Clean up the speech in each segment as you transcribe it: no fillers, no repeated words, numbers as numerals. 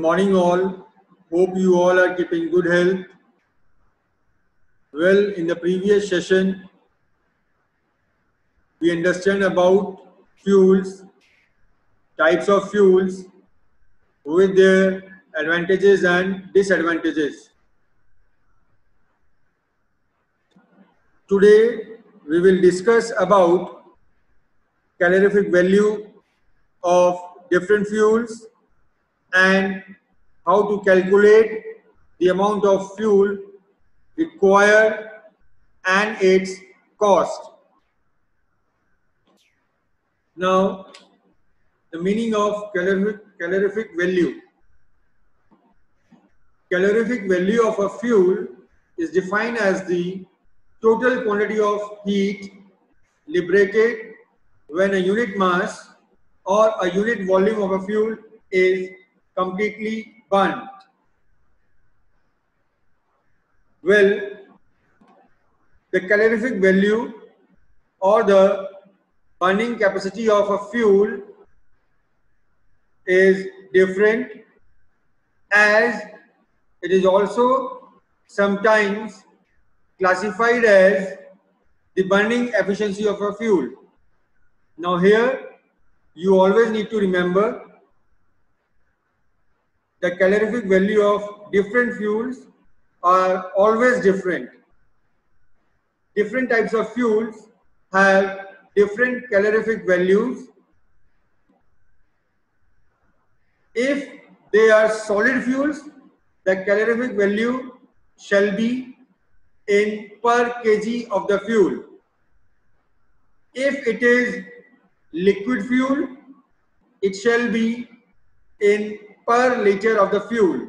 morning all. Hope you all are keeping good health. Well, in the previous session, we understand about fuels, types of fuels with their advantages and disadvantages. Today, we will discuss about calorific value of different fuels and how to calculate the amount of fuel required and its cost. Now, the meaning of calorific value. Calorific value of a fuel is defined as the total quantity of heat liberated when a unit mass or a unit volume of a fuel is completely burnt. Well, the calorific value or the burning capacity of a fuel is different, as it is also sometimes classified as the burning efficiency of a fuel. Now here you always need to remember the calorific value of different fuels are always different. Different types of fuels have different calorific values. If they are solid fuels, the calorific value shall be in per kg of the fuel. If it is liquid fuel, it shall be in per liter of the fuel.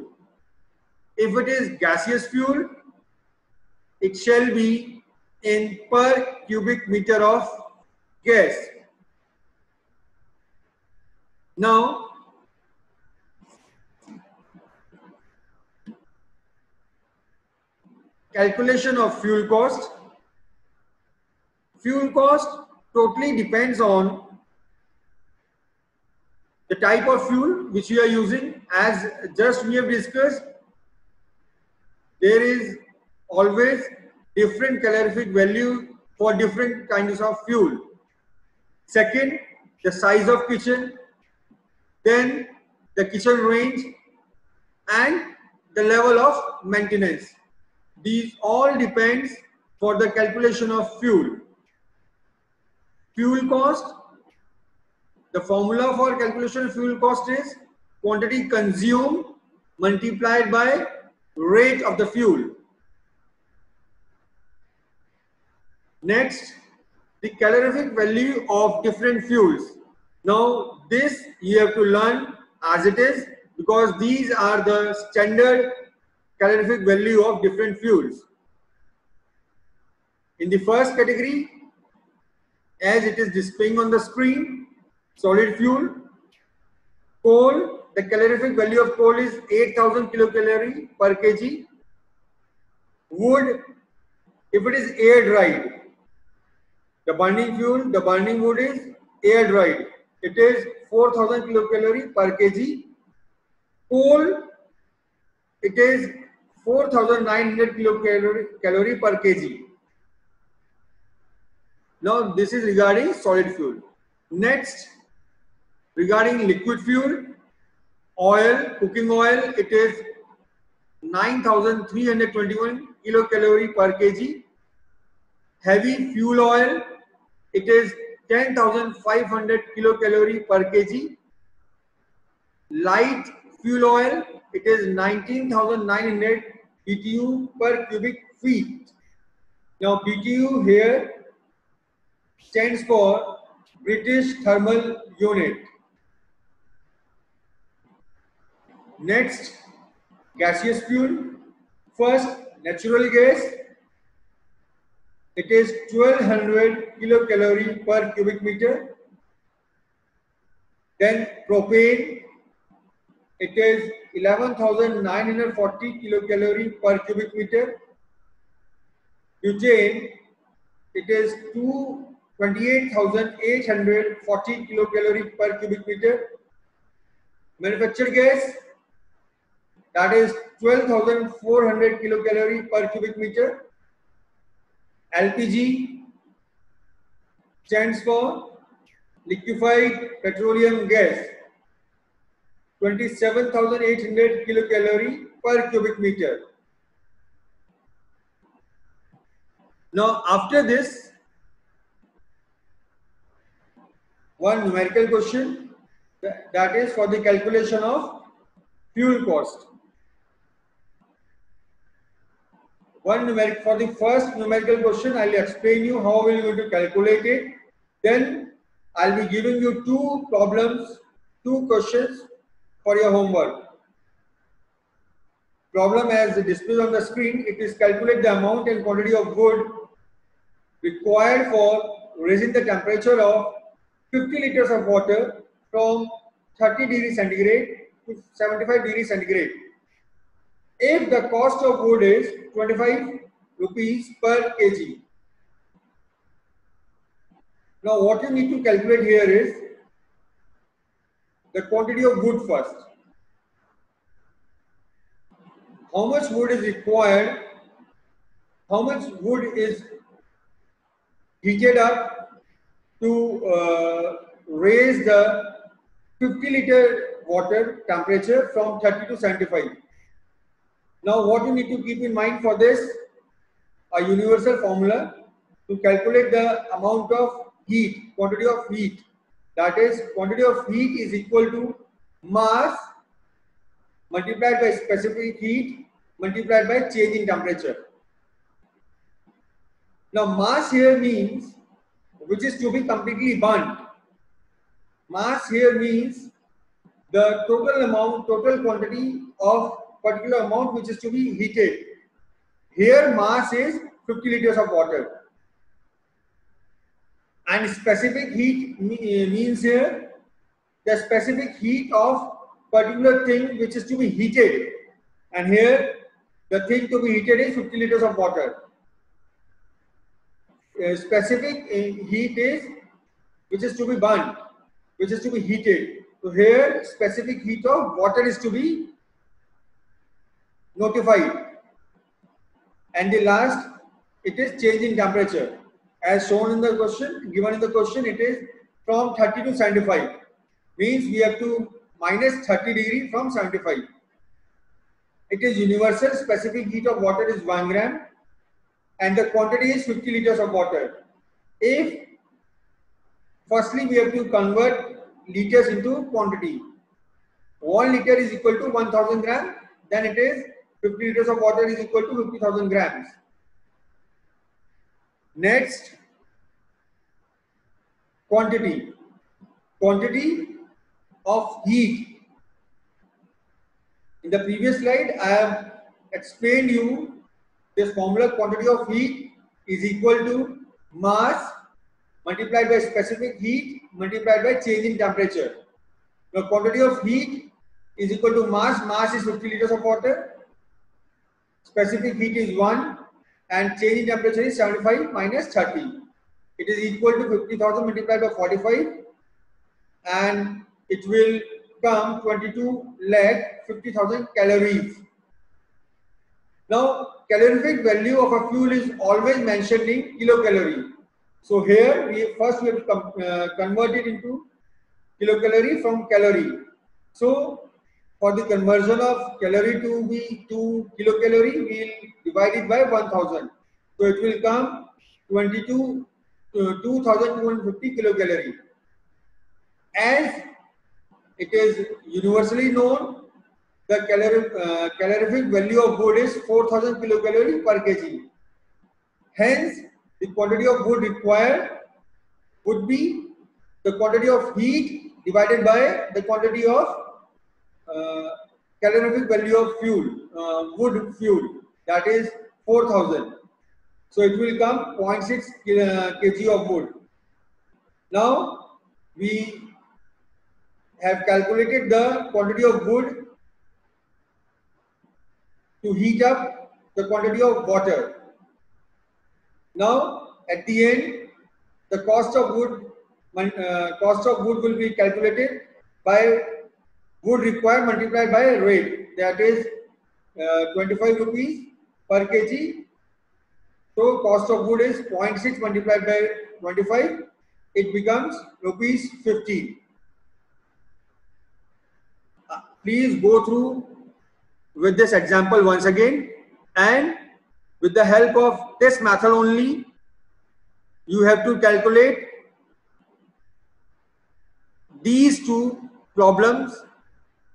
If it is gaseous fuel, it shall be in per cubic meter of gas. Now, calculation of fuel cost. Fuel cost totally depends on the type of fuel which we are using. As just we have discussed, there is always different calorific value for different kinds of fuel. Second, the size of kitchen, then the kitchen range and the level of maintenance. These all depends for the calculation of fuel. Fuel cost, the formula for calculation of fuel cost is quantity consumed multiplied by rate of the fuel. Next, the calorific value of different fuels. Now this you have to learn as it is, because these are the standard calorific value of different fuels. In the first category, as it is displaying on the screen, solid fuel. Coal, the calorific value of coal is 8000 kilocalorie per kg. Wood, if it is air dried, the burning fuel, the burning wood is air dried. It is 4000 kilocalorie per kg. Coal, it is 4900 kilocalorie per kg. Now this is regarding solid fuel. Next, regarding liquid fuel, oil, cooking oil, it is 9321 kilocalorie per kg. Heavy fuel oil, it is 10,500 kilocalorie per kg. Light fuel oil, it is 19,900 BTU per cubic feet. Now BTU here stands for British Thermal Unit. Next, gaseous fuel. First, natural gas. It is 1200 kilocalorie per cubic meter. Then propane. It is 11,940 kilocalorie per cubic meter. Butane. It is 28,840 kilocalorie per cubic meter. Manufactured gas, that is 12,400 kilocalorie per cubic meter. LPG stands for liquefied petroleum gas, 27,800 kilocalorie per cubic meter. Now after this, one numerical question, that is for the calculation of fuel cost. For the first numerical question, I will explain you how we are going to calculate it. Then I will be giving you two problems, two questions for your homework. Problem as displayed on the screen, it is calculate the amount and quantity of wood required for raising the temperature of 50 liters of water from 30 degrees centigrade to 75 degrees centigrade. If the cost of wood is 25 rupees per kg. Now what you need to calculate here is the quantity of wood first. How much wood is required? How much wood is heated up to raise the 50 liter water temperature from 30 to 75? Now what you need to keep in mind for this, a universal formula to calculate the amount of heat, quantity of heat. That is, quantity of heat is equal to mass multiplied by specific heat multiplied by change in temperature. Now mass here means which is to be completely burnt. Mass here means the total quantity of particular amount which is to be heated. Here mass is 50 liters of water. And specific heat means here the specific heat of particular thing which is to be heated. And here the thing to be heated is 50 liters of water. Specific heat is which is to be burnt, which is to be heated. So here specific heat of water is to be notified. And the last, it is change in temperature. As shown in the question, given in the question, it is from 30 to 75. Means we have to minus 30 degree from 75. It is universal. Specific heat of water is 1 gram. And the quantity is 50 liters of water. If firstly we have to convert liters into quantity. 1 liter is equal to 1000 gram. Then it is 50 liters of water is equal to 50,000 grams. Next, quantity. Quantity of heat. In the previous slide, I have explained you this formula. Quantity of heat is equal to mass multiplied by specific heat multiplied by change in temperature. Now, quantity of heat is equal to mass. Mass is 50 liters of water. Specific heat is 1 and change in temperature is 75 minus 30. It is equal to 50,000 multiplied by 45 and it will come 22 lakh 50,000 calories. Now calorific value of a fuel is always mentioned in kilocalorie. So here we have to convert it into kilocalorie from calorie. So for the conversion of calorie to kilocalorie, we will divide it by 1000. So it will come 2250 kilocalorie. As it is universally known, the calorific value of wood is 4000 kilocalorie per kg. Hence, the quantity of wood required would be the quantity of heat divided by the quantity of calorific value of fuel, wood fuel, that is 4000. So it will come 0.6 kg of wood. Now we have calculated the quantity of wood to heat up the quantity of water. Now at the end, the cost of wood will be calculated by wood required multiplied by rate, that is 25 rupees per kg. So cost of wood is 0.6 multiplied by 25. It becomes rupees 50. Please go through with this example once again, and with the help of this method only, you have to calculate these two problems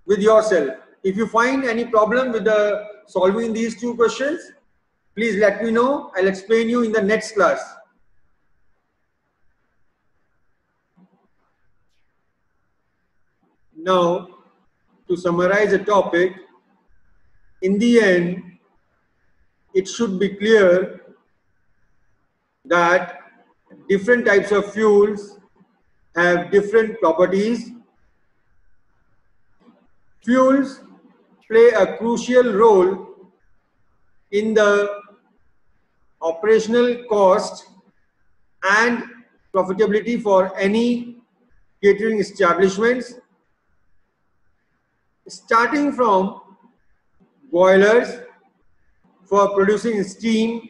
with yourself. If you find any problem with the solving these two questions, please let me know. I'll explain you in the next class. Now, to summarize the topic, in the end, it should be clear that different types of fuels have different properties. Fuels play a crucial role in the operational cost and profitability for any catering establishments, starting from boilers for producing steam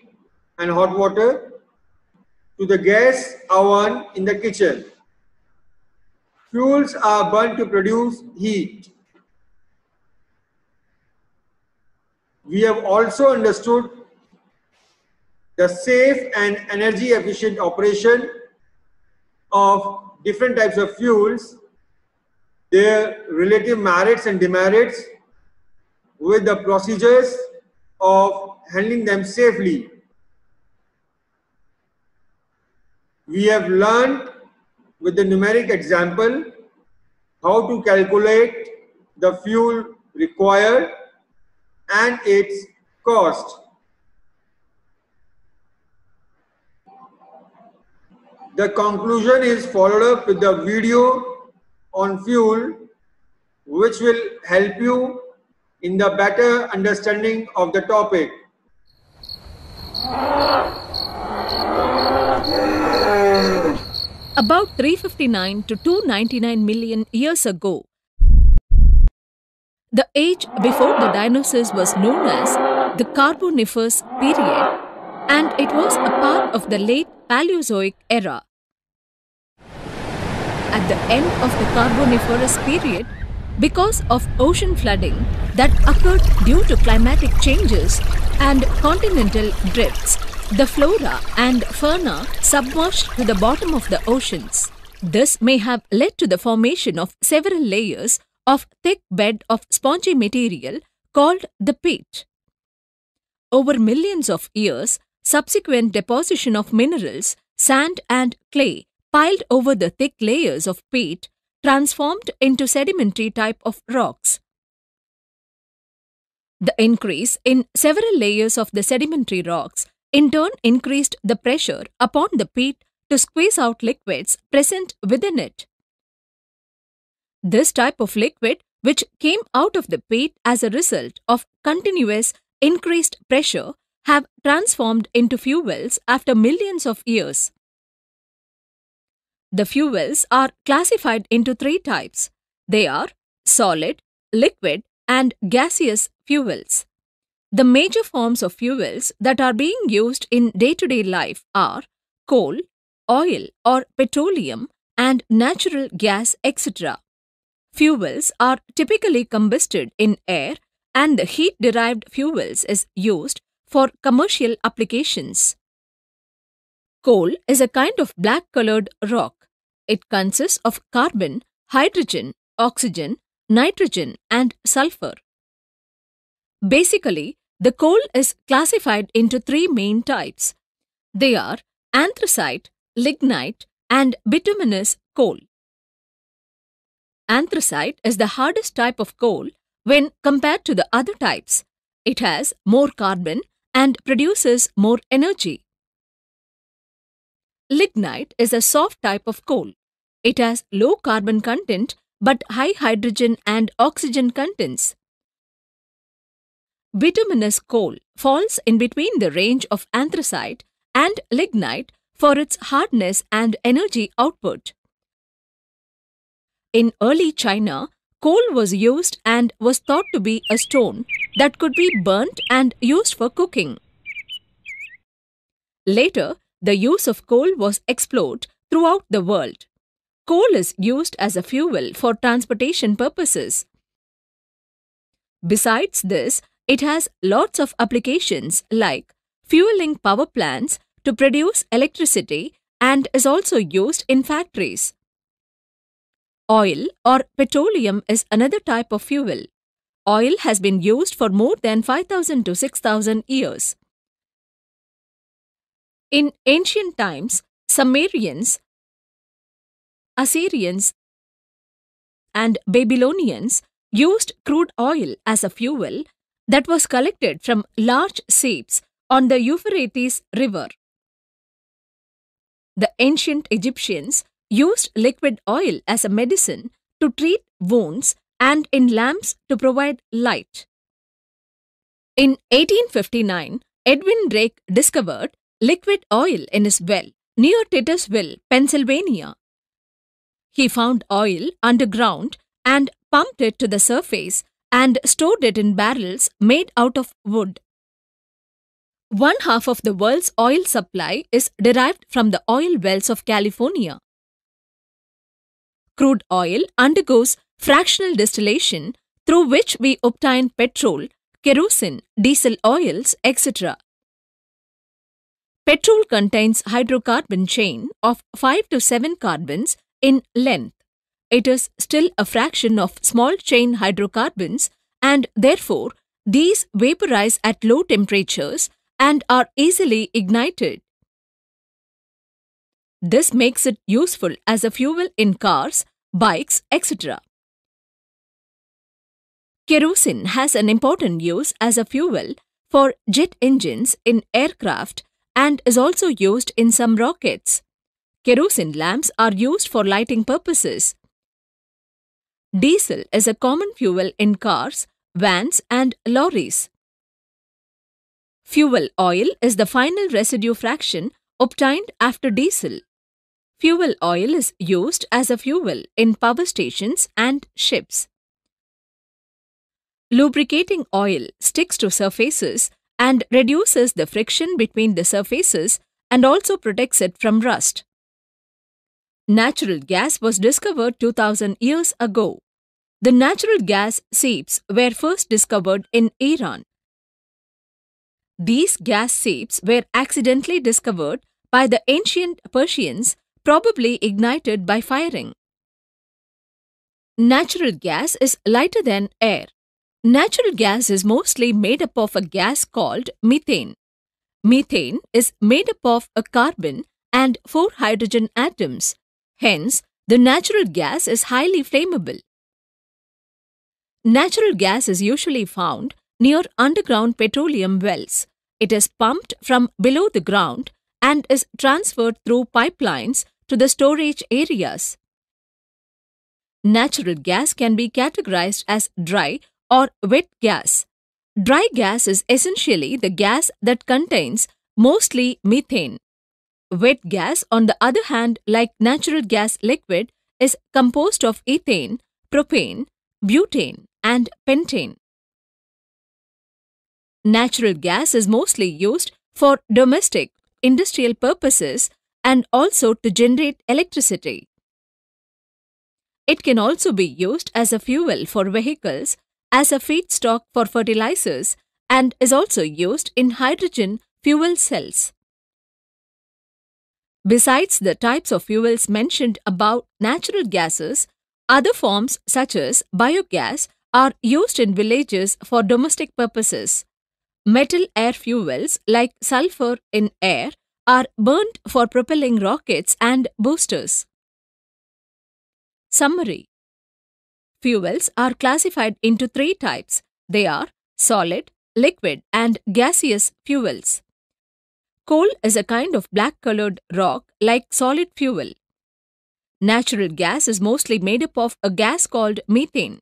and hot water to the gas oven in the kitchen. Fuels are burnt to produce heat. We have also understood the safe and energy efficient operation of different types of fuels, their relative merits and demerits, with the procedures of handling them safely. We have learned with the numeric example how to calculate the fuel required and its cost. The conclusion is followed up with the video on fuel, which will help you in the better understanding of the topic. About 359 to 299 million years ago, the age before the dinosaurs was known as the Carboniferous period, and it was a part of the late Paleozoic era. At the end of the Carboniferous period, because of ocean flooding that occurred due to climatic changes and continental drifts, the flora and fauna submerged to the bottom of the oceans. This may have led to the formation of several layers of thick bed of spongy material called the peat. Over millions of years, subsequent deposition of minerals, sand and clay piled over the thick layers of peat transformed into sedimentary type of rocks. The increase in several layers of the sedimentary rocks in turn increased the pressure upon the peat to squeeze out liquids present within it. This type of liquid, which came out of the peat as a result of continuous increased pressure, have transformed into fuels after millions of years. The fuels are classified into three types. They are solid, liquid, and gaseous fuels. The major forms of fuels that are being used in day-to-day life are coal, oil or petroleum, and natural gas, etc. Fuels are typically combusted in air, and the heat-derived fuels is used for commercial applications. Coal is a kind of black-colored rock. It consists of carbon, hydrogen, oxygen, nitrogen, and sulfur. Basically, the coal is classified into three main types. They are anthracite, lignite, and bituminous coal. Anthracite is the hardest type of coal when compared to the other types. It has more carbon and produces more energy. Lignite is a soft type of coal. It has low carbon content but high hydrogen and oxygen contents. Bituminous coal falls in between the range of anthracite and lignite for its hardness and energy output. In early China, coal was used and was thought to be a stone that could be burnt and used for cooking. Later, the use of coal was explored throughout the world. Coal is used as a fuel for transportation purposes. Besides this, it has lots of applications like fueling power plants to produce electricity and is also used in factories. Oil or petroleum is another type of fuel. Oil has been used for more than 5,000 to 6,000 years. In ancient times, Sumerians, Assyrians, and Babylonians used crude oil as a fuel that was collected from large seeps on the Euphrates River. The ancient Egyptians used liquid oil as a medicine to treat wounds and in lamps to provide light. In 1859, Edwin Drake discovered liquid oil in his well near Titusville, Pennsylvania. He found oil underground and pumped it to the surface and stored it in barrels made out of wood. 1/2 of the world's oil supply is derived from the oil wells of California. Crude oil undergoes fractional distillation through which we obtain petrol, kerosene, diesel oils, etc. Petrol contains hydrocarbon chain of 5 to 7 carbons in length. It is still a fraction of small chain hydrocarbons and therefore these vaporize at low temperatures and are easily ignited. This makes it useful as a fuel in cars, bikes, etc. Kerosene has an important use as a fuel for jet engines in aircraft and is also used in some rockets. Kerosene lamps are used for lighting purposes. Diesel is a common fuel in cars, vans, and lorries. Fuel oil is the final residue fraction obtained after diesel. Fuel oil is used as a fuel in power stations and ships. Lubricating oil sticks to surfaces and reduces the friction between the surfaces and also protects it from rust. Natural gas was discovered 2,000 years ago. The natural gas seeps were first discovered in Iran. These gas seeps were accidentally discovered by the ancient Persians, probably ignited by firing. Natural gas is lighter than air. Natural gas is mostly made up of a gas called methane. Methane is made up of a carbon and 4 hydrogen atoms. Hence, the natural gas is highly flammable. Natural gas is usually found near underground petroleum wells. It is pumped from below the ground and is transferred through pipelines to the storage areas. Natural gas can be categorized as dry or wet gas. Dry gas is essentially the gas that contains mostly methane. Wet gas, on the other hand, like natural gas liquid, is composed of ethane, propane, butane, and pentane. Natural gas is mostly used for domestic, industrial purposes and also to generate electricity. It can also be used as a fuel for vehicles, as a feedstock for fertilizers, and is also used in hydrogen fuel cells. Besides the types of fuels mentioned above natural gases, other forms such as biogas are used in villages for domestic purposes. Metal air fuels like sulfur in air are burnt for propelling rockets and boosters. Summary: fuels are classified into 3 types. They are solid, liquid, and gaseous fuels. Coal is a kind of black-colored rock like solid fuel. Natural gas is mostly made up of a gas called methane.